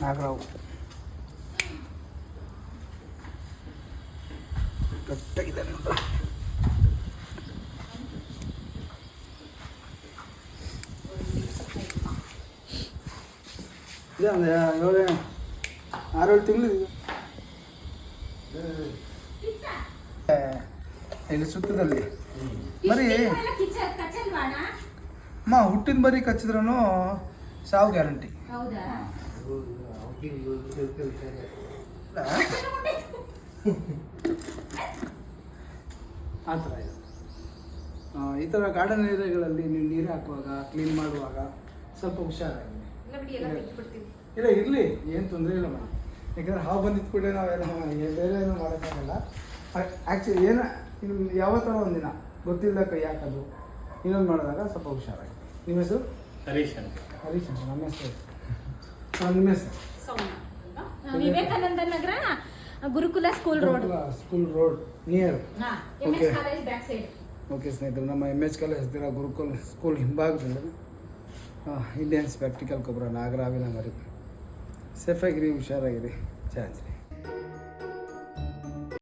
ನಾಗರಾವ್ ಗಟ್ಟಿಯಾಗಿದೆ ನೋಡ್ರಿ. ಇದೆ ಒಂದು 6-7 ತಿಂಗಳು ಇಲ್ಲಿ ಸುತ್ತದಲ್ಲಿ ಮರಿ ಅಮ್ಮ ಹುಟ್ಟಿದ ಮರಿ ಕಚ್ಚಿದ್ರೂ ಸಾವು ಗ್ಯಾರಂಟಿ. ಆ ಥರ ಇದೆ. ಈ ಥರ ಗಾರ್ಡನ್ ಏರಿಯಾಗಳಲ್ಲಿ ನೀವು ನೀರು ಹಾಕುವಾಗ ಕ್ಲೀನ್ ಮಾಡುವಾಗ ಸ್ವಲ್ಪ ಹುಷಾರಾಗಿ. ಇಲ್ಲ ಇರಲಿ, ಏನು ತೊಂದರೆ ಇಲ್ಲ ಮೇಡಮ್. ಯಾಕಂದರೆ ಹಾವು ಬಂದಿದ್ದು ಕೂಡ ನಾವೆಲ್ಲ ಬೇರೆ ಏನೂ ಮಾಡೋಕ್ಕಾಗಲ್ಲ. ಆ್ಯಕ್ಚುಲಿ ಏನು ಯಾವತ್ತಾರ ಒಂದಿನ ಗೊತ್ತಿಲ್ಲ ಕೈ ಹಾಕೋದು ಇನ್ನೊಂದು ಮಾಡಿದಾಗ ಸ್ವಲ್ಪ ಹುಷಾರಾಗಿ. ನಿಮ್ಮ ಹೆಸರು? ಹರೀಶ್ ಅಂತ. ಹರೀಶ್ ಅಂತ ನಮ್ಮ ಹೆಸರು. ನಿಮ್ಮ ಹೆಸರು? Vivekananda Nagar Gurukula school road near. MS college back side. Okay ಸ್ನೇಹಿತರೆ, ನಮ್ಮ MS ಕಾಲೇಜ್ ಹತ್ತಿರ ಗುರುಕುಲ ಸ್ಕೂಲ್ ಹಿಂಭಾಗದಲ್ಲಿ ಇಂಡಿಯನ್ಸ್ ಪ್ರಾಕ್ಟಿಕಲ್ ಗೊಬ್ಬರ ನಾಗರಾವಿನ ಮರಿ. ಸೇಫಾಗಿರಿ, ಹುಷಾರಾಗಿರಿ, ಚಾನ್ಸ್ರಿ.